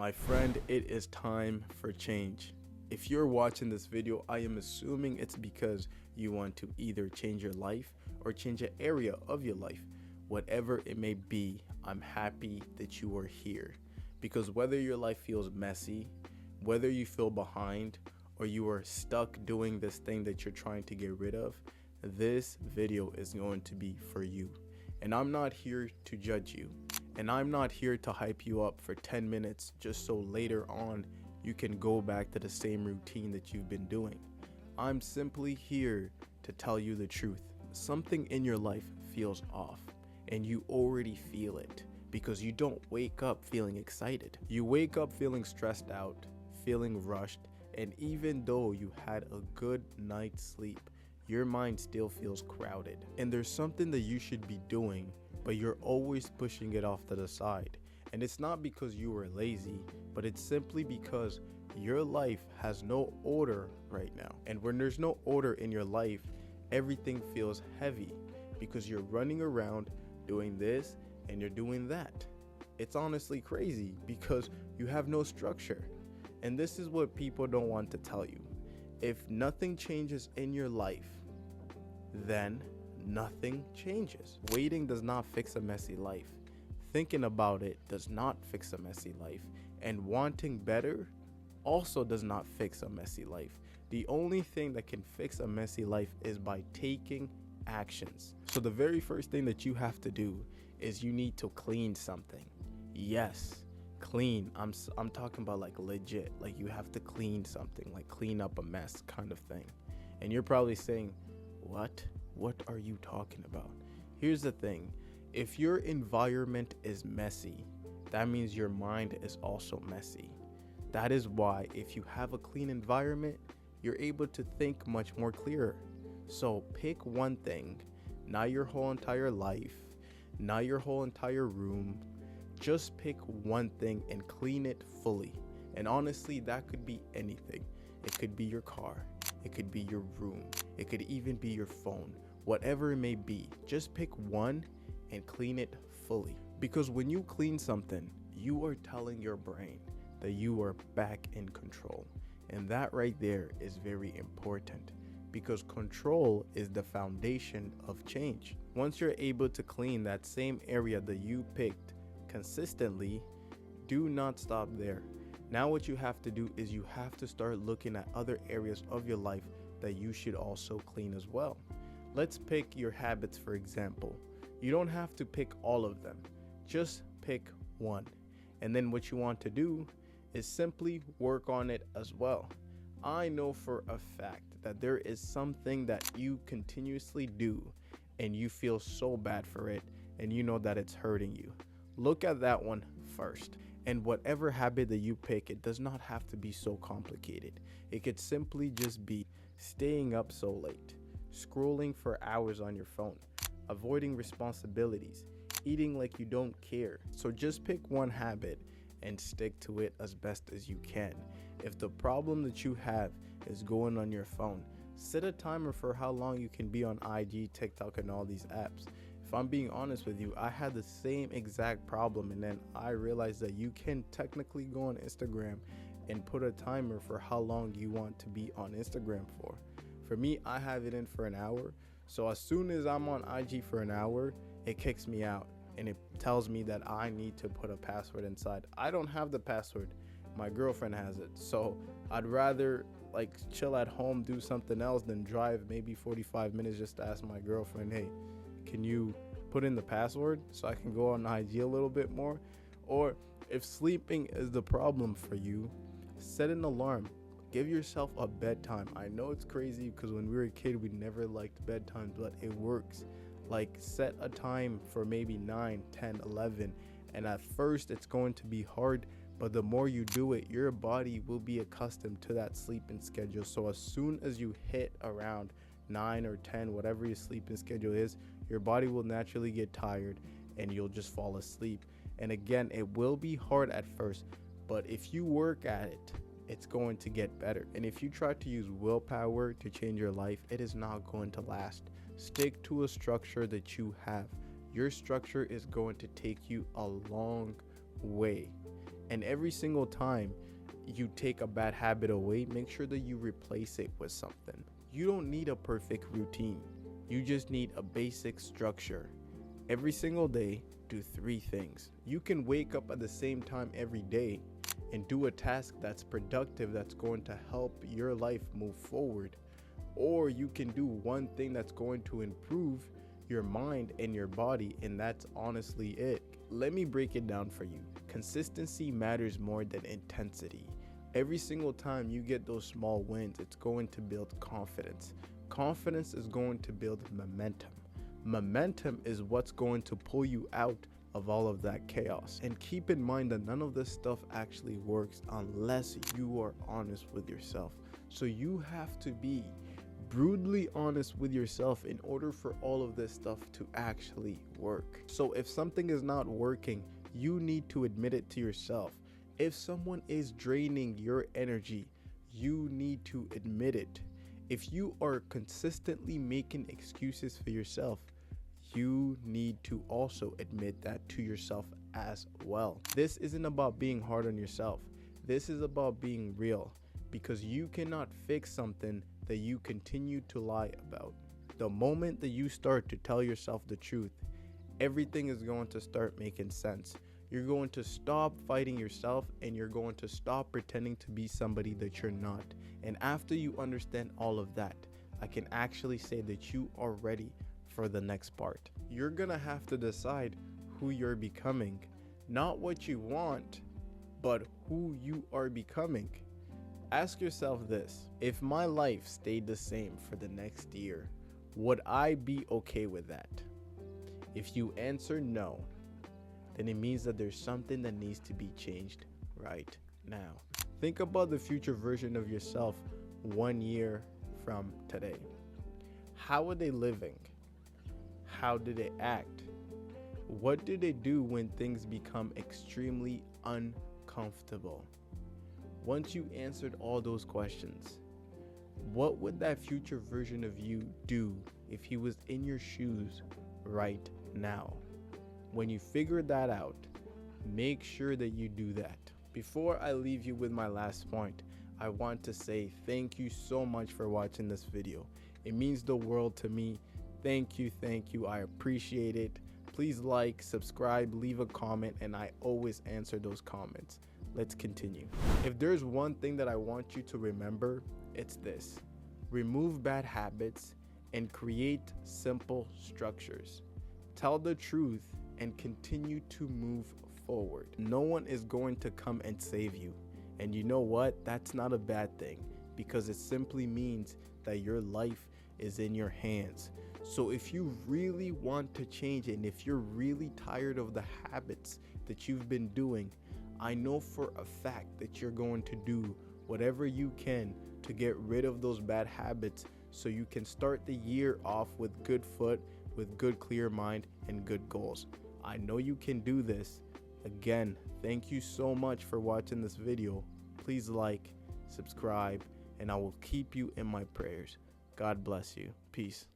My friend, it is time for change. If you're watching this video, I am assuming it's because you want to either change your life or change an area of your life. Whatever it may be, I'm happy that you are here. Because whether your life feels messy, whether you feel behind, or you are stuck doing this thing that you're trying to get rid of, this video is going to be for you. And I'm not here to judge you. And I'm not here to hype you up for 10 minutes just so later on you can go back to the same routine that you've been doing. I'm simply here to tell you the truth. Something in your life feels off, and you already feel it because you don't wake up feeling excited. You wake up feeling stressed out, feeling rushed, and even though you had a good night's sleep, your mind still feels crowded. And there's something that you should be doing, but you're always pushing it off to the side. And it's not because you were lazy, but it's simply because your life has no order right now. And when there's no order in your life, everything feels heavy because you're running around doing this and you're doing that. It's honestly crazy because you have no structure. And this is what people don't want to tell you. If nothing changes in your life, then nothing changes. Waiting does not fix a messy life. Thinking about it does not fix a messy life. And wanting better also does not fix a messy life. The only thing that can fix a messy life is by taking actions. So the very first thing that you have to do is you need to clean something. Yes, clean. I'm talking about like legit. Like you have to clean something, like clean up a mess kind of thing. And you're probably saying, what are you talking about? Here's the thing. If your environment is messy, that means your mind is also messy. That is why if you have a clean environment, you're able to think much more clearer. So pick one thing, not your whole entire life, not your whole entire room. Just pick one thing and clean it fully. And honestly, that could be anything. It could be your car. It could be your room. It could even be your phone. Whatever it may be, just pick one and clean it fully. Because when you clean something, you are telling your brain that you are back in control. And that right there is very important because control is the foundation of change. Once you're able to clean that same area that you picked consistently, do not stop there. Now what you have to do is you have to start looking at other areas of your life that you should also clean as well. Let's pick your habits, for example. You don't have to pick all of them. Just pick one. And then what you want to do is simply work on it as well. I know for a fact that there is something that you continuously do and you feel so bad for it and you know that it's hurting you. Look at that one first. And whatever habit that you pick, it does not have to be so complicated. It could simply just be staying up so late, scrolling for hours on your phone, avoiding responsibilities, eating like you don't care. So just pick one habit and stick to it as best as you can. If the problem that you have is going on your phone, set a timer for how long you can be on IG, TikTok, and all these apps. If I'm being honest with you, I had the same exact problem, and then I realized that you can technically go on Instagram and put a timer for how long you want to be on Instagram for. For me, I have it in for an hour. So as soon as I'm on IG for an hour, it kicks me out and it tells me that I need to put a password inside. I don't have the password. My girlfriend has it. So I'd rather like chill at home, do something else than drive maybe 45 minutes just to ask my girlfriend, hey, can you put in the password so I can go on IG a little bit more? Or if sleeping is the problem for you, set an alarm. Give yourself a bedtime. I know it's crazy because when we were a kid, we never liked bedtime, but it works. Like set a time for maybe 9, 10, 11. And at first it's going to be hard, but the more you do it, your body will be accustomed to that sleeping schedule. So as soon as you hit around 9 or 10, whatever your sleeping schedule is, your body will naturally get tired and you'll just fall asleep. And again, it will be hard at first, but if you work at it, it's going to get better. And if you try to use willpower to change your life, it is not going to last. Stick to a structure that you have. Your structure is going to take you a long way. And every single time you take a bad habit away, make sure that you replace it with something. You don't need a perfect routine. You just need a basic structure. Every single day, do 3 things. You can wake up at the same time every day and do a task that's productive, that's going to help your life move forward. Or you can do one thing that's going to improve your mind and your body, and that's honestly it. Let me break it down for you. Consistency matters more than intensity. Every single time you get those small wins, it's going to build confidence. Confidence is going to build momentum. Momentum is what's going to pull you out of all of that chaos. And keep in mind that none of this stuff actually works unless you are honest with yourself. So you have to be brutally honest with yourself in order for all of this stuff to actually work. So if something is not working, you need to admit it to yourself. If someone is draining your energy, you need to admit it. If you are consistently making excuses for yourself, you need to also admit that to yourself as well. This isn't about being hard on yourself. This is about being real, because you cannot fix something that you continue to lie about. The moment that you start to tell yourself the truth, everything is going to start making sense. You're going to stop fighting yourself, and you're going to stop pretending to be somebody that you're not. And after you understand all of that, I can actually say that you are ready for the next part. You're gonna have to decide who you're becoming, not what you want, but who you are becoming. Ask yourself this: if my life stayed the same for the next year, would I be okay with that? If you answer no, then it means that there's something that needs to be changed right now. Think about the future version of yourself 1 year from today. How are they living? How do they act? What do they do when things become extremely uncomfortable? Once you answered all those questions, what would that future version of you do if he was in your shoes right now? When you figure that out, make sure that you do that. Before I leave you with my last point, I want to say thank you so much for watching this video. It means the world to me. Thank you. I appreciate it. Please like, subscribe, leave a comment, and I always answer those comments. Let's continue. If there's one thing that I want you to remember, it's this: remove bad habits and create simple structures. Tell the truth and continue to move forward. No one is going to come and save you. And you know what? That's not a bad thing, because it simply means that your life is in your hands. So if you really want to change it, and if you're really tired of the habits that you've been doing, I know for a fact that you're going to do whatever you can to get rid of those bad habits, so you can start the year off with good foot, with good clear mind, and good goals. I know you can do this. Again, thank you so much for watching this video. Please like, subscribe, and I will keep you in my prayers. God bless you. Peace.